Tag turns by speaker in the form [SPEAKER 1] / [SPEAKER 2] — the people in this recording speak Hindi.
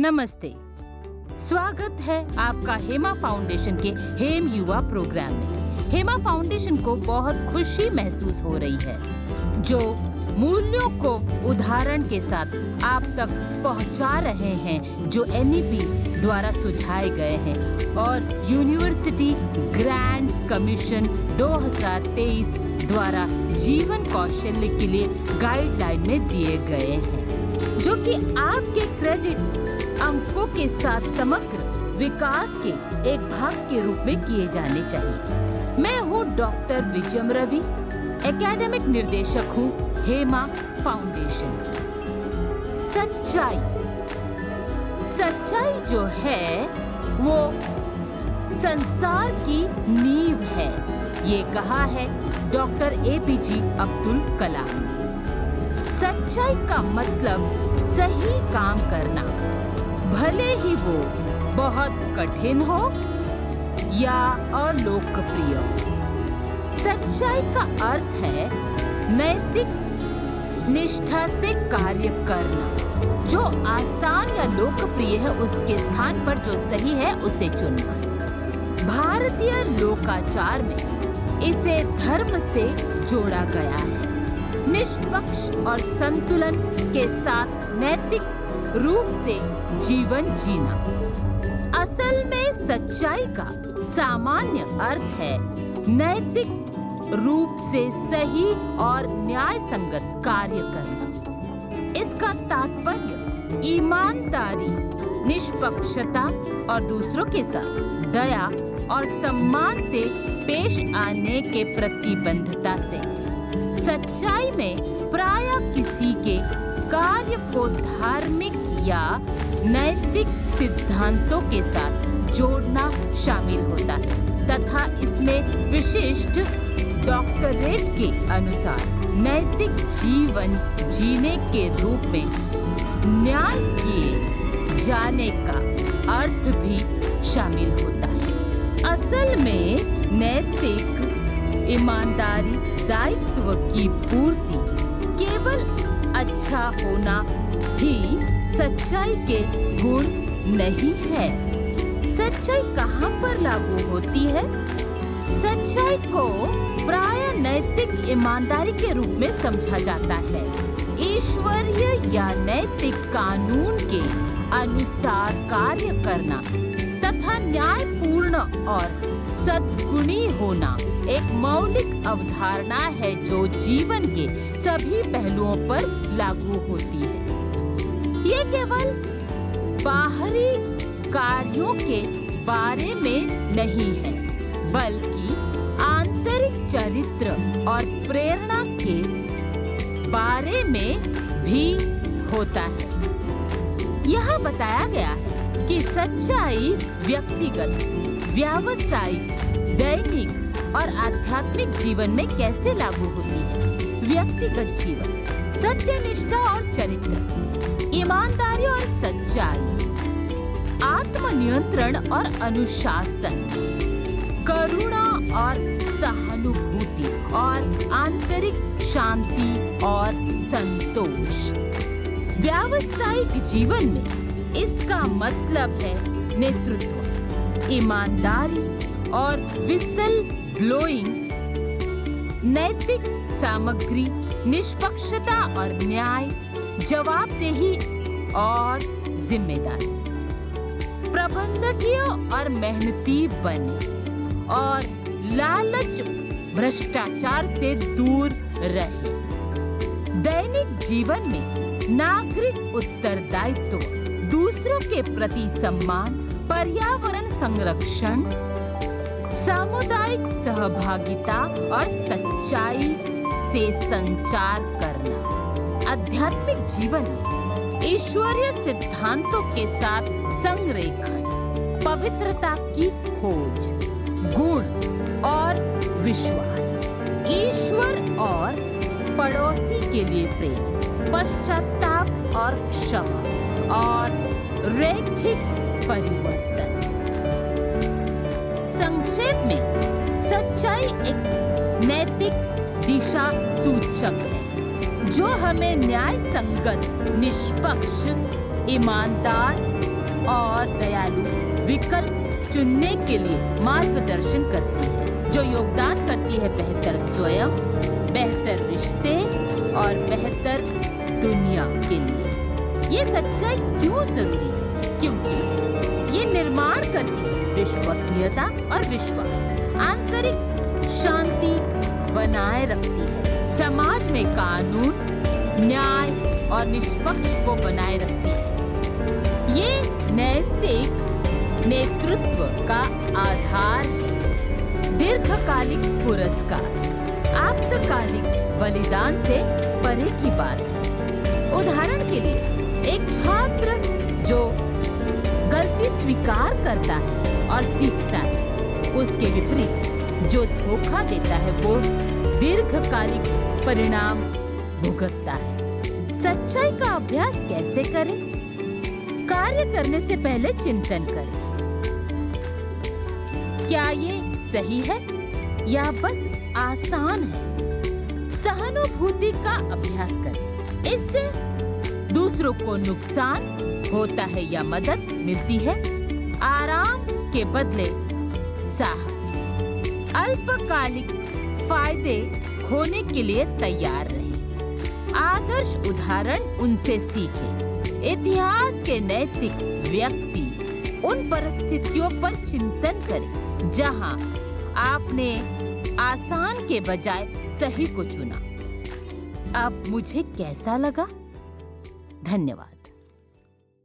[SPEAKER 1] नमस्ते। स्वागत है आपका हेमा फाउंडेशन के हेम युवा प्रोग्राम में। हेमा फाउंडेशन को बहुत खुशी महसूस हो रही है जो मूल्यों को उदाहरण के साथ आप तक पहुंचा रहे हैं जो NEP द्वारा सुझाए गए हैं और यूनिवर्सिटी ग्रांट्स कमीशन 2023 द्वारा जीवन कौशल्य के लिए गाइडलाइन में दिए गए हैं, जो कि आपके क्रेडिट अंकों के साथ समग्र विकास के एक भाग के रूप में किए जाने चाहिए। मैं हूँ डॉक्टर विजयम रवि, एकेडमिक निर्देशक हूँ हेमा फाउंडेशन की। सच्चाई जो है वो संसार की नींव है, ये कहा है डॉक्टर APJ अब्दुल कलाम ने। सच्चाई का मतलब सही काम करना, भले ही वो बहुत कठिन हो या अलोकप्रिय। सच्चाई का अर्थ है नैतिक निष्ठा से कार्य करना, जो आसान या लोकप्रिय है उसके स्थान पर जो सही है उसे चुनना। भारतीय लोकाचार में इसे धर्म से जोड़ा गया है, निष्पक्ष और संतुलन के साथ नैतिक रूप से जीवन जीना। असल में सच्चाई का सामान्य अर्थ है नैतिक रूप से सही और न्याय संगत कार्य करना। इसका तात्पर्य ईमानदारी, निष्पक्षता और दूसरों के साथ दया और सम्मान से पेश आने के प्रतिबद्धता से है। सच्चाई में प्रायः किसी के कार्य को धार्मिक या नैतिक सिद्धांतों के साथ जोड़ना शामिल होता है तथा इसमें विशिष्ट डॉक्टरेट के अनुसार नैतिक जीवन जीने के रूप में न्याय किए जाने का अर्थ भी शामिल होता है। असल में नैतिक ईमानदारी दायित्व की पूर्ति केवल अच्छा होना ही सच्चाई के गुण नहीं है। सच्चाई कहाँ पर लागू होती है? सच्चाई को प्रायः नैतिक ईमानदारी के रूप में समझा जाता है। ईश्वरीय या नैतिक कानून के अनुसार कार्य करना तथा न्यायपूर्ण और सद्गुणी होना एक मौलिक अवधारणा है जो जीवन के सभी पहलुओं पर लागू होती है। ये केवल बाहरी कार्यों के बारे में नहीं है, बल्कि आंतरिक चरित्र और प्रेरणा के बारे में भी होता है। यहाँ बताया गया है कि सच्चाई व्यक्तिगत, व्यावसायिक, दैनिक और आध्यात्मिक जीवन में कैसे लागू होती है। व्यक्तिगत जीवन, सत्यनिष्ठा और चरित्र, ईमानदारी और सच्चाई, आत्मनियंत्रण और अनुशासन, करुणा और सहानुभूति और आंतरिक शांति और संतोष। व्यावसायिक जीवन में इसका मतलब है नेतृत्व, ईमानदारी और विसल ब्लोइंग, नैतिक सामग्री, निष्पक्षता और न्याय, जवाबदेही और जिम्मेदारी, प्रबंधकीय और मेहनती बने और लालच, भ्रष्टाचार से दूर रहे। दैनिक जीवन में नागरिक उत्तरदायित्व, दूसरों के प्रति सम्मान, पर्यावरण संरक्षण, सामुदायिक सहभागिता और सच्चाई से संचार करना। आध्यात्मिक जीवन में ईश्वरीय सिद्धांतों के साथ संरेखन, पवित्रता की खोज, गुण और विश्वास, ईश्वर और पड़ोसी के लिए प्रेम, पश्चाताप और क्षमा और रैखिक परिवर्तन। संक्षेप में सच्चाई एक नैतिक दिशा सूचक है जो हमें न्याय संगत, निष्पक्ष, ईमानदार और दयालु विकल्प चुनने के लिए मार्गदर्शन करती है, जो योगदान करती है बेहतर स्वयं, बेहतर रिश्ते और बेहतर दुनिया के लिए। ये सच्चाई क्यों जरूरी है? क्योंकि ये निर्माण करती है विश्वसनीयता और विश्वास, आंतरिक शांति बनाए रखती है, समाज में कानून, न्याय और निष्पक्ष को बनाए रखती है। ये नैतिक नेतृत्व का आधार है। दीर्घकालिक पुरस्कार आपातकालिक बलिदान से परे की बात है। उदाहरण के लिए, एक छात्र जो गलती स्वीकार करता है और सीखता है, उसके विपरीत जो धोखा देता है वो दीर्घकालिक परिणाम भुगतता है। सच्चाई का अभ्यास कैसे करें? कार्य करने से पहले चिंतन करें, क्या ये सही है या बस आसान है? सहानुभूति का अभ्यास करें, इससे दूसरों को नुकसान होता है या मदद मिलती है? आराम के बदले साहस, अल्पकालिक फायदे खोने के लिए तैयार रहें। आदर्श उदाहरण उनसे सीखें। इतिहास के नैतिक व्यक्ति उन परिस्थितियों पर चिंतन करें जहां आपने आसान के बजाय सही को चुना। अब मुझे कैसा लगा? धन्यवाद।